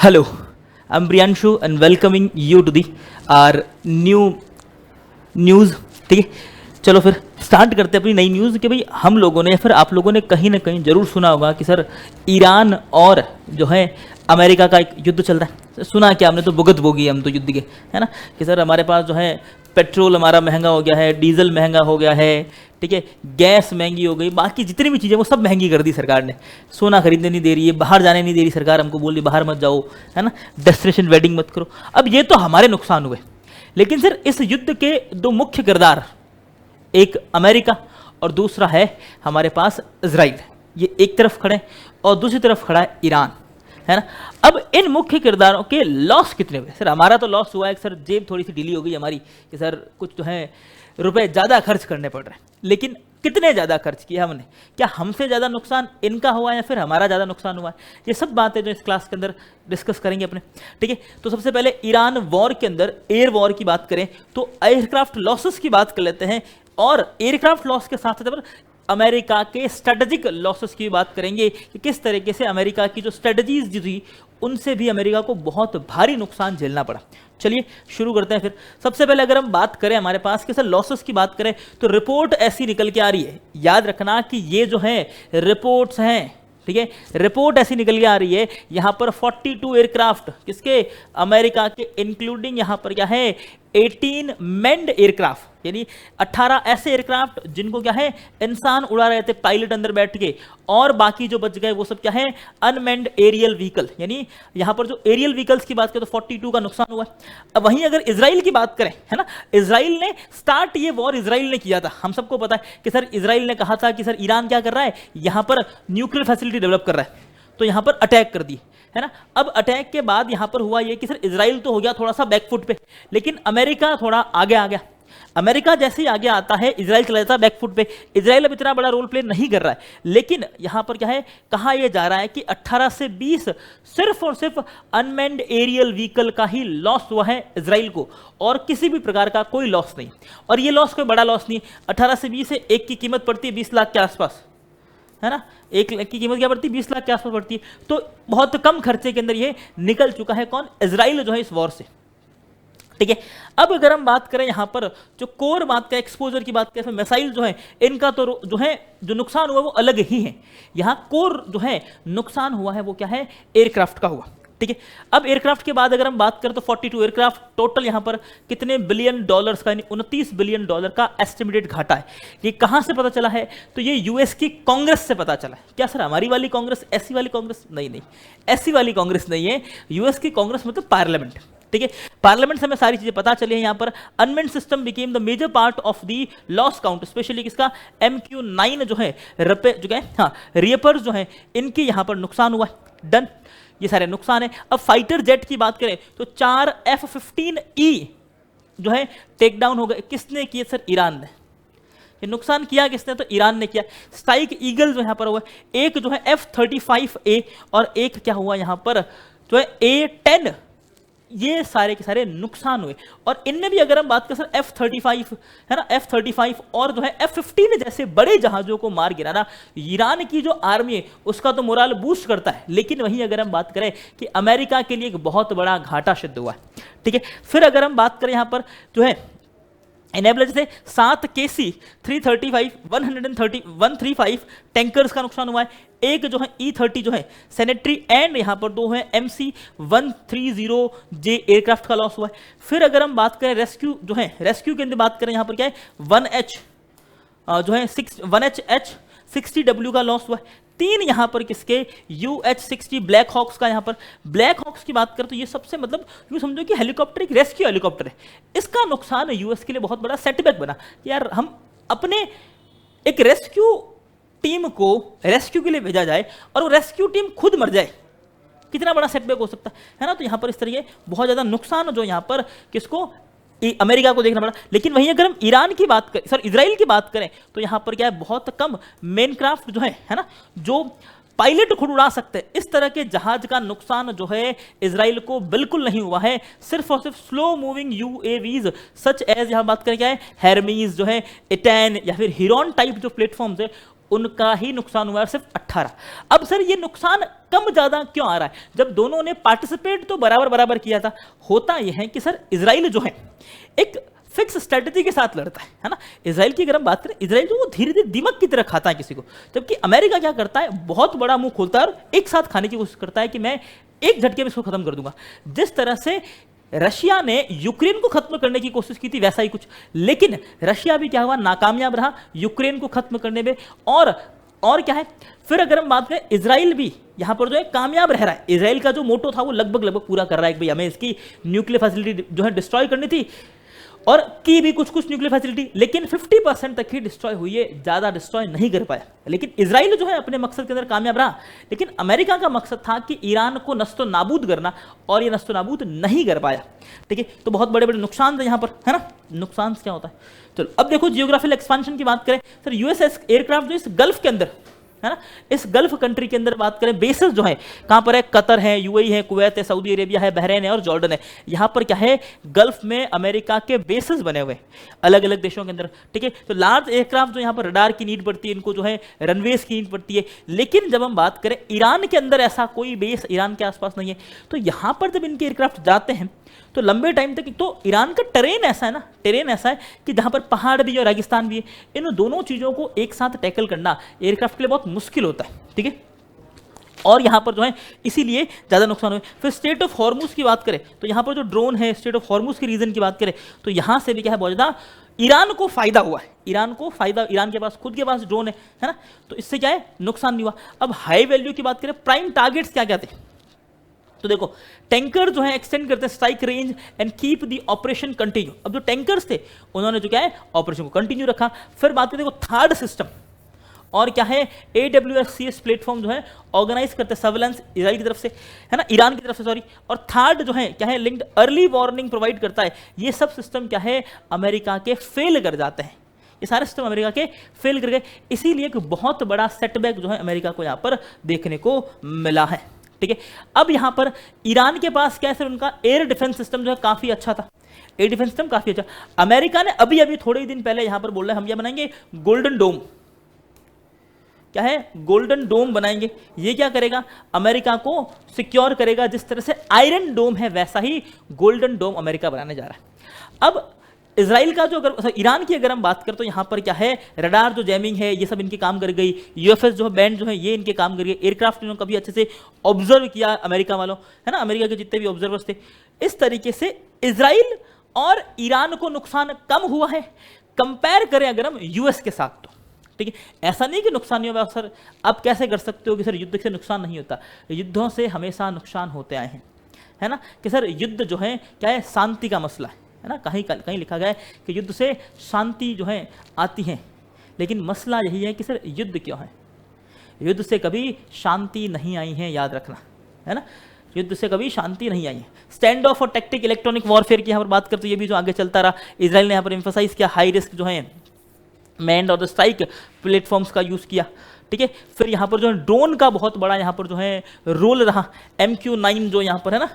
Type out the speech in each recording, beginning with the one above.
Hello, I'm Priyanshu and welcoming you to the our new news. ठीक है, चलो फिर स्टार्ट करते हैं अपनी नई न्यूज़ कि भाई हम लोगों ने या फिर आप लोगों ने कहीं ना कहीं ज़रूर सुना होगा कि सर ईरान और जो है अमेरिका का एक युद्ध चल रहा है। सुना क्या, हमने तो भुगत भोगी हम तो युद्ध के, है ना, कि सर हमारे पास जो है पेट्रोल हमारा महंगा हो गया है, डीजल महंगा हो गया है, ठीक है, गैस महंगी हो गई, बाकी जितनी भी चीज़ें वो सब महंगी कर दी सरकार ने। सोना खरीदने नहीं दे रही है, बाहर जाने नहीं दे रही सरकार, हमको बोल रही बाहर मत जाओ, है ना, डेस्टिनेशन वेडिंग मत करो। अब ये तो हमारे नुकसान हुए, लेकिन सर इस युद्ध के दो मुख्य किरदार, एक अमेरिका और दूसरा है हमारे पास इजराइल। ये एक तरफ खड़े और दूसरी तरफ खड़ा है ईरान, है ना। अब इन मुख्य किरदारों के लॉस कितने हुए? सर हमारा तो लॉस हुआ है सर, जेब थोड़ी सी ढीली हो गई हमारी कि सर कुछ जो है रुपए ज़्यादा खर्च करने पड़ रहे हैं, लेकिन कितने ज़्यादा खर्च किया हमने? क्या हमसे ज़्यादा नुकसान इनका हुआ या फिर हमारा ज़्यादा नुकसान हुआ है? ये सब बातें जो इस क्लास के अंदर डिस्कस करेंगे अपने, ठीक है। तो सबसे पहले ईरान वॉर के अंदर एयर वॉर की बात करें तो एयरक्राफ्ट लॉसेस की बात कर लेते हैं, और एयरक्राफ्ट लॉस के साथ साथ अमेरिका के स्ट्रेटेजिक लॉसेस की बात करेंगे कि किस तरीके से अमेरिका की जो स्ट्रेटजीज जो थी उनसे भी अमेरिका को बहुत भारी नुकसान झेलना पड़ा। चलिए शुरू करते हैं फिर। सबसे पहले अगर हम बात करें हमारे पास कि सर लॉसेस की बात करें तो रिपोर्ट ऐसी निकल के आ रही है, याद रखना कि ये जो है रिपोर्ट्स हैं, ठीक है, रिपोर्ट ऐसी निकल के आ रही है यहाँ पर 42 एयरक्राफ्ट किसके, अमेरिका के, इंक्लूडिंग यहाँ पर क्या है 18 मैन्ड एयरक्राफ्ट, यानी 18 ऐसे एयरक्राफ्ट जिनको क्या है इंसान उड़ा रहे थे पायलट अंदर बैठ के, और बाकी जो बच गए वो सब क्या है अनमैन्ड एरियल व्हीकल, यानी यहाँ पर जो एरियल व्हीकल्स की बात करें तो 42 का नुकसान हुआ है। अब वहीं अगर इजराइल की बात करें, है ना, इजराइल ने स्टार्ट ये वॉर इजराइल ने किया था। हम सबको पता है कि सर इजराइल ने कहा था कि सर ईरान क्या कर रहा है, यहाँ पर न्यूक्लियर फैसिलिटी डेवलप कर रहा है, तो यहाँ पर अटैक कर दी, है ना। अब अटैक के बाद यहां पर हुआ ये कि सर इजराइल तो हो गया थोड़ा सा बैकफुट पे, लेकिन अमेरिका थोड़ा आगे आ गया। अमेरिका जैसे ही आगे आता है इजराइल चला जाता है बैकफुट पे। इजराइल अब इतना बड़ा रोल प्ले नहीं कर रहा है, लेकिन यहां पर क्या है, कहा यह जा रहा है कि 18 से 20 सिर्फ और सिर्फ अनमैन्ड एरियल व्हीकल का ही लॉस हुआ है इजराइल को, और किसी भी प्रकार का कोई लॉस नहीं। और ये लॉस कोई बड़ा लॉस नहीं, 18 से 20 से एक की कीमत पड़ती है 20 लाख के आसपास, है ना, एक लाख की कीमत क्या पड़ती है 20 लाख के आसपास पड़ती है। तो बहुत कम खर्चे के अंदर ये निकल चुका है कौन, इजराइल जो है इस वॉर से, ठीक है। अब अगर हम बात करें यहाँ पर जो कोर बात करें, एक्सपोजर की बात करें, मिसाइल जो है इनका तो जो है जो नुकसान हुआ वो अलग ही है। यहाँ कोर जो है नुकसान हुआ है वो क्या है एयरक्राफ्ट का हुआ, ठीक है। अब एयरक्राफ्ट के बाद अगर हम बात करें तो 42 एयरक्राफ्ट टोटल यहाँ पर कितने बिलियन डॉलर्स का, यानी 29 बिलियन डॉलर का एस्टिमेटेड घाटा है। ये कहाँ से पता चला है, तो ये यूएस की कांग्रेस से पता चला है। क्या सर हमारी वाली कांग्रेस, ऐसी वाली कांग्रेस? नहीं नहीं, ऐसी वाली कांग्रेस नहीं है। यूएस की कांग्रेस मतलब पार्लियामेंट, ठीक है। पार्लियामेंट से हमें सारी चीजें पता चली है। यहाँ पर unmanned system became the major part of the loss count, specially किसका, MQ-9 जो है जो है, हाँ, रियपर्स जो है इनके यहाँ पर नुकसान हुआ है। डन, ये सारे नुकसान है। अब फाइटर जेट की बात करें तो 4 F-15E जो है टेक डाउन हो गए। किसने किए सर, ईरान ने। ये नुकसान किया किसने, तो ईरान ने किया। स्ट्राइक ईगल जो यहाँ पर हुआ, एक जो है F-35A और एक क्या हुआ यहाँ पर जो है A-10, ये सारे के सारे नुकसान हुए। और इनमें भी अगर हम बात करें सर F-35, है ना, F-35 और जो है F-15 जैसे बड़े जहाजों को मार गिराना ईरान की जो आर्मी है उसका तो मोराल बूस्ट करता है, लेकिन वहीं अगर हम बात करें कि अमेरिका के लिए एक बहुत बड़ा घाटा सिद्ध हुआ है, ठीक है। फिर अगर हम बात करें यहाँ पर जो है एनेबलर से 7 KC-335 135 टैंकर्स का नुकसान हुआ है। एक जो है E-30 जो है सैनिटरी, एंड यहाँ पर 2 है MC-130J एयरक्राफ्ट का लॉस हुआ है। फिर अगर हम बात करें रेस्क्यू जो है, रेस्क्यू के अंदर बात करें यहाँ पर क्या है 1H जो है 1HH-60W का लॉस हुआ है। 3 यहाँ पर किसके, UH-60 ब्लैक हॉक्स का। यहाँ पर ब्लैक हॉक्स की बात करें तो ये सबसे मतलब यूँ समझो कि हेलीकॉप्टर एक रेस्क्यू हेलीकॉप्टर है, इसका नुकसान यूएस के लिए बहुत बड़ा सेटबैक बना। यार हम अपने एक रेस्क्यू टीम को रेस्क्यू के लिए भेजा जाए और वो रेस्क्यू टीम खुद मर जाए, कितना बड़ा सेटबैक हो सकता है ना। तो यहाँ पर इस तरह बहुत ज़्यादा नुकसान जो यहाँ पर किसको, अमेरिका को देखना पड़ा। लेकिन वहीं अगर हम ईरान की बात करें, सर इजराइल की बात करें तो यहाँ पर क्या है बहुत कम मेन क्राफ्ट जो है ना, जो पायलट खुद उड़ा सकते हैं, इस तरह के जहाज का नुकसान जो है इजराइल को बिल्कुल नहीं हुआ है। सिर्फ और सिर्फ slow moving UAVs such as, यहाँ बात करें क्या है हेरमीज जो है, इटैन या फिर हिरोन टाइप जो प्लेटफॉर्म्स है उनका ही नुकसान हुआ है सिर्फ 18। अब सर ये नुकसान कम ज्यादा क्यों आ रहा है जब दोनों ने पार्टिसिपेट तो बराबर बराबर किया था? होता यह है कि सर इजराइल जो है एक फिक्स स्ट्रेटजी के साथ लड़ता है ना। इजराइल की अगर हम बात करें, इजराइल जो वो धीरे धीरे दीमक की तरह खाता है किसी को, जबकि अमेरिका क्या करता है, बहुत बड़ा मुंह खोलता है और एक साथ खाने की कोशिश करता है कि मैं एक झटके में इसको खत्म कर दूंगा। जिस तरह से रशिया ने यूक्रेन को खत्म करने की कोशिश की थी वैसा ही कुछ, लेकिन रशिया भी क्या हुआ, नाकामयाब रहा यूक्रेन को खत्म करने में। और क्या है, फिर अगर हम बात करें, इजराइल भी यहां पर जो है कामयाब रह रहा है। इजराइल का जो मोटो था वो लगभग पूरा कर रहा है कि भाई हमें इसकी न्यूक्लियर फैसिलिटी जो है डिस्ट्रॉय करनी थी, और की भी कुछ न्यूक्लियर फैसिलिटी, लेकिन 50% तक ही डिस्ट्रॉय हुई है, ज्यादा डिस्ट्रॉय नहीं कर पाया। लेकिन इजराइल जो है अपने मकसद के अंदर कामयाब रहा। लेकिन अमेरिका का मकसद था कि ईरान को नस्तो नाबूद करना, और ये नस्तो नाबूद नहीं कर पाया। ठीक है, तो बहुत बड़े बड़े नुकसान थे यहाँ पर, है ना। नुकसान क्या होता है, चलो अब देखो जियोग्राफिकल एक्सपांशन की बात करें सर, यूएसएस एयरक्राफ्ट जो इस गल्फ के अंदर है ना, इस गल्फ कंट्री के अंदर बात करें, बेसेस जो है कहां पर है, कतर है, यूएई है, कुवैत है, सऊदी अरेबिया है, बहरीन है और जॉर्डन है। यहां पर क्या है, गल्फ में अमेरिका के बेसेस बने हुए अलग अलग देशों के अंदर। ठीक है, तो लार्ज एयरक्राफ्ट जो यहां पर रडार की नीड पड़ती है, इनको जो है रनवेज की नीड पड़ती है। लेकिन जब हम बात करें ईरान के अंदर, ऐसा कोई बेस ईरान के आसपास नहीं है, तो यहां पर जब इनके एयरक्राफ्ट जाते हैं तो लंबे टाइम तक, तो ईरान का टेरेन ऐसा है ना, टेरेन ऐसा है कि जहां पर पहाड़ भी और रेगिस्तान भी है, इन दोनों चीजों को एक साथ टैकल करना एयरक्राफ्ट के लिए बहुत मुश्किल होता है। ठीक है, और यहां पर जो है इसीलिए ज्यादा नुकसान हुए। फिर स्टेट ऑफ हॉर्मुज की बात करें तो यहां पर जो ड्रोन है, स्टेट ऑफ हॉर्मुज की रीजन की बात करें तो यहां से भी क्या है, बहुत ज्यादा ईरान को फायदा हुआ है। ईरान को फायदा, ईरान के पास खुद के पास ड्रोन है ना, तो इससे क्या है, नुकसान नहीं हुआ। अब हाई वैल्यू की बात करें, प्राइम टारगेट्स क्या क्या थे, तो देखो टैंकर जो है एक्सटेंड करते हैं strike range and keep the operation continue. अब जो टैंकर्स थे उन्होंने जो क्या है, ऑपरेशन को कंटिन्यू रखा। फिर बात करें देखो थर्ड सिस्टम, और क्या है, AWSCS प्लेटफॉर्म जो है ऑर्गेनाइज करते हैं सर्वेलेंस इजराइल की तरफ से, है ना, ईरान की तरफ से सॉरी। और थर्ड जो है क्या है, लिंक्ड अर्ली वार्निंग प्रोवाइड करता है। ये सब सिस्टम क्या है, अमेरिका के फेल कर जाते हैं, ये सारे सिस्टम अमेरिका के फेल कर गए। इसीलिए एक बहुत बड़ा सेटबैक जो है अमेरिका को यहाँ पर देखने को मिला है। ठीक है, अब यहां पर ईरान के पास क्या है सर, उनका एयर डिफेंस सिस्टम जो है काफी अच्छा था, एयर डिफेंस सिस्टम काफी अच्छा। अमेरिका ने अभी अभी थोड़े ही दिन पहले यहां पर बोल रहे हैं हम ये बनाएंगे गोल्डन डोम, क्या है, गोल्डन डोम बनाएंगे। ये क्या करेगा, अमेरिका को सिक्योर करेगा, जिस तरह से आयरन डोम है वैसा ही गोल्डन डोम अमेरिका बनाने जा रहा है। अब इजराइल का जो, अगर ईरान की अगर हम बात करें तो यहाँ पर क्या है, रडार जो जैमिंग है ये सब इनके काम कर गई, यूएफएस जो है बैंड जो है ये इनके काम कर गए, एयरक्राफ्ट इन्होंने कभी अच्छे से ऑब्जर्व किया अमेरिका वालों, है ना, अमेरिका के जितने भी ऑब्जर्वर्स थे। इस तरीके से इजराइल और ईरान को नुकसान कम हुआ है कंपेयर करें अगर हम यूएस के साथ तो। ठीक है, ऐसा नहीं कि नुकसान नहीं हुआ सर, आप कैसे कर सकते हो कि सर युद्ध से नुकसान नहीं होता, युद्धों से हमेशा नुकसान होते आए हैं, है ना, कि सर युद्ध जो है क्या है, शांति का मसला है ना, कहीं लिखा गया है कि युद्ध से शांति जो है आती है, लेकिन मसला यही है कि सर युद्ध क्यों है, युद्ध से कभी शांति नहीं आई है, याद रखना, है ना, युद्ध से कभी शांति नहीं आई है। स्टैंड ऑफ और टैक्टिक इलेक्ट्रॉनिक वॉरफेयर की यहाँ पर बात करते हैं, ये भी जो आगे चलता रहा, इजराइल ने यहाँ पर एम्फसाइज किया, हाई रिस्क जो है मैन्ड और स्ट्राइक प्लेटफॉर्म्स का यूज किया। ठीक है, फिर यहाँ पर जो है ड्रोन का बहुत बड़ा यहाँ पर जो है रोल रहा, MQ-9 जो यहाँ पर है ना,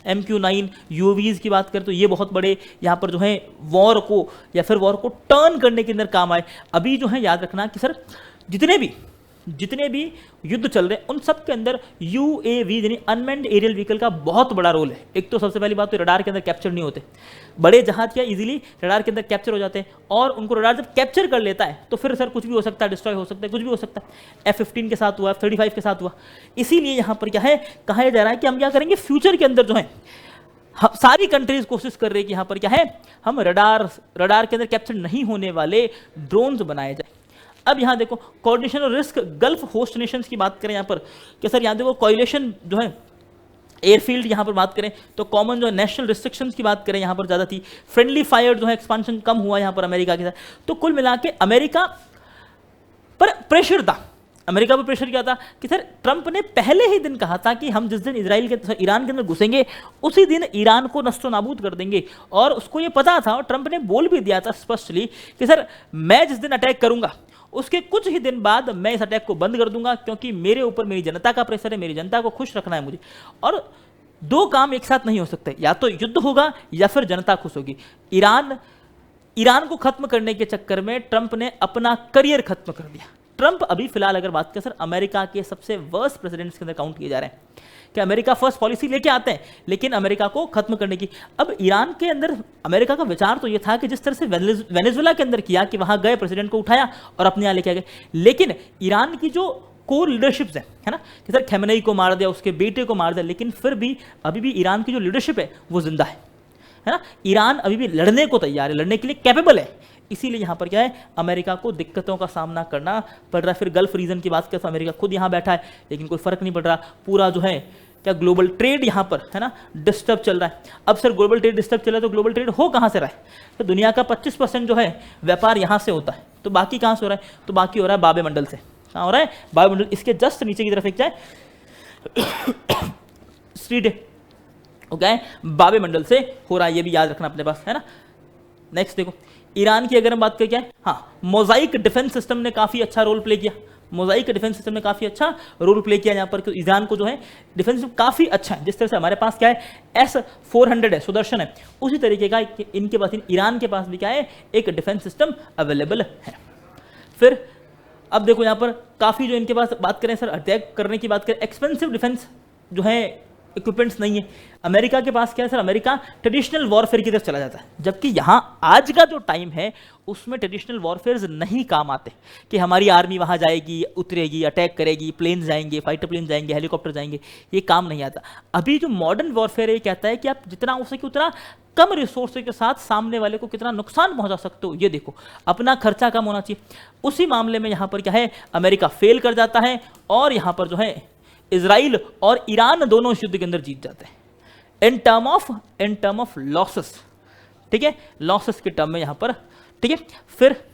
MQ-9 UAVs की बात करें तो ये बहुत बड़े यहाँ पर जो है वॉर को या फिर वॉर को टर्न करने के अंदर काम आए। अभी जो है याद रखना कि सर जितने भी युद्ध चल रहे हैं उन सब के अंदर UAV यानी अनमैन्ड एरियल व्हीकल का बहुत बड़ा रोल है। एक तो सबसे पहली बात तो रडार के अंदर कैप्चर नहीं होते, बड़े जहाज क्या इजीली रडार के अंदर कैप्चर हो जाते हैं, और उनको रडार जब कैप्चर कर लेता है तो फिर सर कुछ भी हो सकता है, डिस्ट्रॉय हो सकता है, कुछ भी हो सकता है। F-15 के साथ हुआ, F-35 के साथ हुआ। इसीलिए यहाँ पर क्या है, कहा जा रहा है कि हम क्या करेंगे फ्यूचर के अंदर जो है सारी कंट्रीज कोशिश कर रही है कि यहाँ पर क्या है, हम रडार के अंदर कैप्चर नहीं होने वाले ड्रोन्स बनाए जाए। अब यहाँ देखो कोऑर्डिनेशन और रिस्क, गल्फ होस्ट नेशंस की बात करें यहाँ पर कि सर यहाँ देखो कोएलिशन जो है एयरफील्ड यहाँ पर बात करें तो कॉमन जो है नेशनल रिस्ट्रिक्शंस की बात करें यहाँ पर ज़्यादा थी, फ्रेंडली फायर जो है एक्सपांशन कम हुआ यहाँ पर अमेरिका के साथ। तो कुल मिला के अमेरिका पर प्रेशर था, अमेरिका पर प्रेशर क्या था कि सर ट्रंप ने पहले ही दिन कहा था कि हम जिस दिन ईरान के अंदर घुसेंगे उसी दिन ईरान को नस्तो नाबूद कर देंगे, और उसको ये पता था और ट्रंप ने बोल भी दिया था स्पष्टली कि सर मैं जिस दिन अटैक करूंगा उसके कुछ ही दिन बाद मैं इस अटैक को बंद कर दूंगा, क्योंकि मेरे ऊपर मेरी जनता का प्रेशर है, मेरी जनता को खुश रखना है मुझे। और दो काम एक साथ नहीं हो सकते, या तो युद्ध होगा या फिर जनता खुश होगी। ईरान को खत्म करने के चक्कर में ट्रंप ने अपना करियर खत्म कर दिया, ट्रंप अभी फिलहाल अगर बात करें सर, अमेरिका के सबसे वर्स्ट प्रेसिडेंट्स के अंदर काउंट किए जा रहे हैं कि अमेरिका फर्स्ट पॉलिसी लेके आते हैं लेकिन अमेरिका को खत्म करने की। अब ईरान के अंदर अमेरिका का विचार तो ये था कि जिस तरह से वेनेजुएला के अंदर किया कि वहां गए, प्रेसिडेंट को उठाया और अपने यहाँ लेके आ गए, लेकिन ईरान की जो कोर लीडरशिप है ना, कि सर खमेनेई को मार दिया, उसके बेटे को मार दिया, लेकिन फिर भी अभी भी ईरान की जो लीडरशिप है वो जिंदा है ना। ईरान अभी भी लड़ने को तैयार है, लड़ने के लिए कैपेबल है। इसीलिए यहाँ पर क्या है, अमेरिका को दिक्कतों का सामना करना पड़ रहा है। फिर गल्फ रीजन की बात करें तो अमेरिका खुद यहाँ बैठा है लेकिन कोई फर्क नहीं पड़ रहा। पूरा जो है क्या ग्लोबल ट्रेड यहाँ पर है ना डिस्टर्ब चल रहा है। अब सर ग्लोबल ट्रेड डिस्टर्ब चल रहा है तो ग्लोबल ट्रेड हो कहाँ से रहा है? तो दुनिया का 25% जो है व्यापार यहाँ से होता है, तो बाकी कहाँ से हो रहा है? तो बाकी हो रहा है बाबे मंडल से। कहाँ हो रहा है? बाबे मंडल। इसके जस्ट नीचे की तरफ एक जाए स्ट्रीट है, ओके, बाबे मंडल से हो रहा है, ये भी याद रखना अपने पास है ना। नेक्स्ट देखो, ईरान की अगर हम बात करें क्या है, हाँ, मोजाइक डिफेंस सिस्टम ने काफी अच्छा रोल प्ले किया। मोजाइक डिफेंस सिस्टम ने काफी अच्छा रोल प्ले किया यहाँ पर, ईरान को जो है डिफेंस सिस्टम काफी अच्छा है। जिस तरह से हमारे पास क्या है S-400 है, सुदर्शन है, उसी तरीके का इनके पास, ईरान के पास भी क्या है, एक डिफेंस सिस्टम अवेलेबल है। फिर अब देखो यहाँ पर काफी जो इनके पास बात करें सर, अटैक करने की बात करें, एक्सपेंसिव डिफेंस जो है इक्विपमेंट्स नहीं है। अमेरिका के पास क्या है सर, अमेरिका ट्रेडिशनल वॉरफेयर की तरफ चला जाता है, जबकि यहाँ आज का जो टाइम है उसमें ट्रेडिशनल वॉरफेयर्स नहीं काम आते कि हमारी आर्मी वहाँ जाएगी, उतरेगी, अटैक करेगी, प्लेन्स जाएंगे, फाइटर प्लेन जाएंगे, हेलीकॉप्टर जाएंगे, ये काम नहीं आता। अभी जो मॉडर्न वॉरफेयर है कहता है कि आप जितना हो सके उतना कम रिसोर्स के साथ सामने वाले को कितना नुकसान पहुंचा सकते हो, ये देखो, अपना खर्चा कम होना चाहिए। उसी मामले में यहाँ पर क्या है, अमेरिका फेल कर जाता है और यहाँ पर जो है इजराइल और ईरान दोनों इस युद्ध के अंदर जीत जाते हैं इन टर्म ऑफ लॉसेस, ठीक है, लॉसेस के टर्म में यहां पर, ठीक है। फिर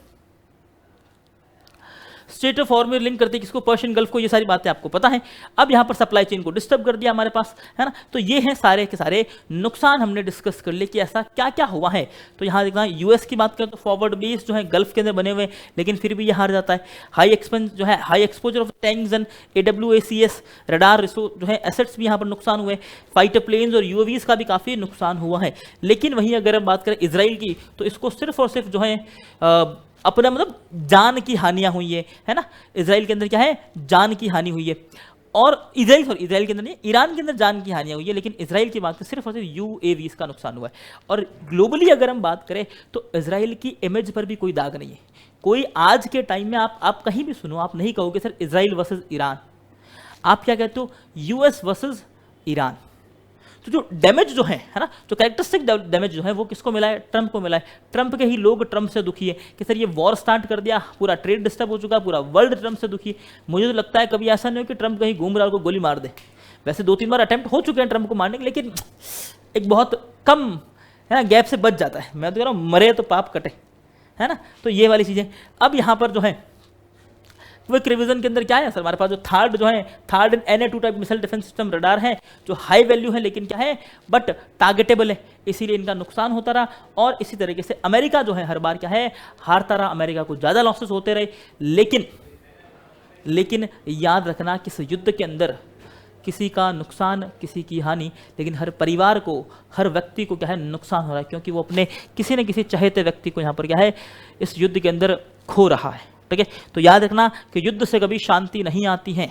स्टेट ऑफ हॉर्मज लिंक करते हैं किसको, पर्शियन गल्फ को, ये सारी बातें आपको पता है। अब यहाँ पर सप्लाई चेन को डिस्टर्ब कर दिया हमारे पास, है ना। तो ये हैं सारे के सारे नुकसान हमने डिस्कस कर लिए कि ऐसा क्या क्या हुआ है। तो यहाँ देखना, यूएस की बात करें तो फॉरवर्ड बेस जो है गल्फ के अंदर बने हुए, लेकिन फिर भी ये हार जाता है। हाई एक्सपेंस जो है, high exposure of tanks and AWACS radar resource जो है एसेट्स भी यहाँ पर नुकसान हुए। फाइटर प्लेन्स और UAVs का भी काफ़ी नुकसान हुआ है। लेकिन वहीं अगर हम बात करें इसराइल की, तो इसको सिर्फ और सिर्फ जो है अपना मतलब जान की हानियां हुई है ना। इसराइल के अंदर क्या है, जान की हानि हुई है। और इसराइल के अंदर नहीं, ईरान के अंदर जान की हानियां हुई है, लेकिन इसराइल की बात करें सिर्फ और सिर्फ UAVs का नुकसान हुआ है। और ग्लोबली अगर हम बात करें तो इसराइल की इमेज पर भी कोई दाग नहीं है। कोई आज के टाइम में आप कहीं भी सुनो, आप नहीं कहोगे सर इसराइल वर्सेज ईरान, आप क्या कहते हो, US वर्सेज ईरान। तो जो डैमेज जो है ना, जो कैरेक्टरिस्टिक डैमेज जो है वो किसको मिला है, ट्रंप को मिला है। ट्रंप के ही लोग ट्रंप से दुखी है कि सर ये वॉर स्टार्ट कर दिया, पूरा ट्रेड डिस्टर्ब हो चुका, पूरा वर्ल्ड ट्रंप से दुखी है। मुझे तो लगता है कभी ऐसा नहीं हो कि ट्रंप कहीं घूम रहा हो, गोली मार दे। वैसे 2-3 बार अटेम्प्ट हो चुके हैं ट्रंप को मारने के, लेकिन एक बहुत कम है ना गैप से बच जाता है। मैं तो कह रहा हूँ मरे तो पाप कटे, है ना। तो ये वाली चीज़ें। अब यहाँ पर जो है क्विक रिवीजन के अंदर क्या है सर, हमारे पास जो third NA-2 type missile defence system radar है, जो हाई वैल्यू है लेकिन क्या है, बट टारगेटेबल है, इसीलिए इनका नुकसान होता रहा। और इसी तरीके से अमेरिका जो है हर बार क्या है, हारता रहा, अमेरिका को ज़्यादा लॉसेस होते रहे। लेकिन याद रखना कि इस युद्ध के अंदर किसी का नुकसान, किसी की हानि, लेकिन हर परिवार को, हर व्यक्ति को क्या है नुकसान हो रहा है, क्योंकि वो अपने किसी न किसी चहेते व्यक्ति को यहाँ पर क्या है इस युद्ध के अंदर खो रहा है, ठीक है। तो याद रखना कि युद्ध से कभी शांति नहीं आती है,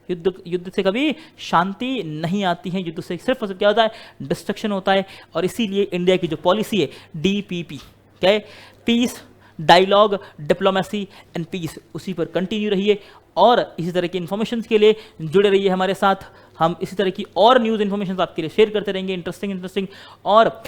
युद्ध से कभी शांति नहीं आती है, युद्ध से सिर्फ क्या होता है, डिस्ट्रक्शन होता है। और इसीलिए इंडिया की जो पॉलिसी है DPP, क्या है, peace, dialogue, diplomacy and peace, उसी पर कंटिन्यू रहिए। और इसी तरह की इन्फॉर्मेशन के लिए जुड़े रहिए हमारे साथ। हम इसी तरह की और न्यूज़ इन्फॉर्मेशन आपके लिए शेयर करते रहेंगे, इंटरेस्टिंग। और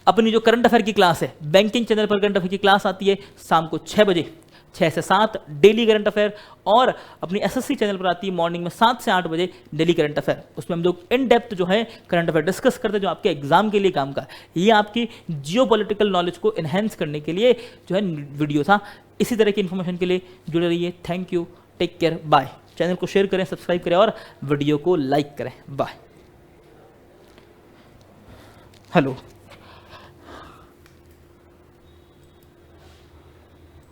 अपनी जो करंट अफेयर की क्लास है, बैंकिंग चैनल पर करंट अफेयर की क्लास आती है शाम को 6 बजे, 6 से 7 डेली करंट अफेयर। और अपनी SSC चैनल पर आती है मॉर्निंग में 7 से 8 बजे डेली करंट अफेयर। उसमें हम लोग इन डेप्थ जो है करंट अफेयर डिस्कस करते हैं, जो आपके एग्जाम के लिए काम का। ये आपकी जियोपॉलिटिकल नॉलेज को इन्हेंस करने के लिए जो है वीडियो था। इसी तरह की इन्फॉर्मेशन के लिए जुड़े रहिए। Thank you, take care, bye. Channel को शेयर करें, सब्सक्राइब करें और वीडियो को लाइक करें। बाय। हेलो।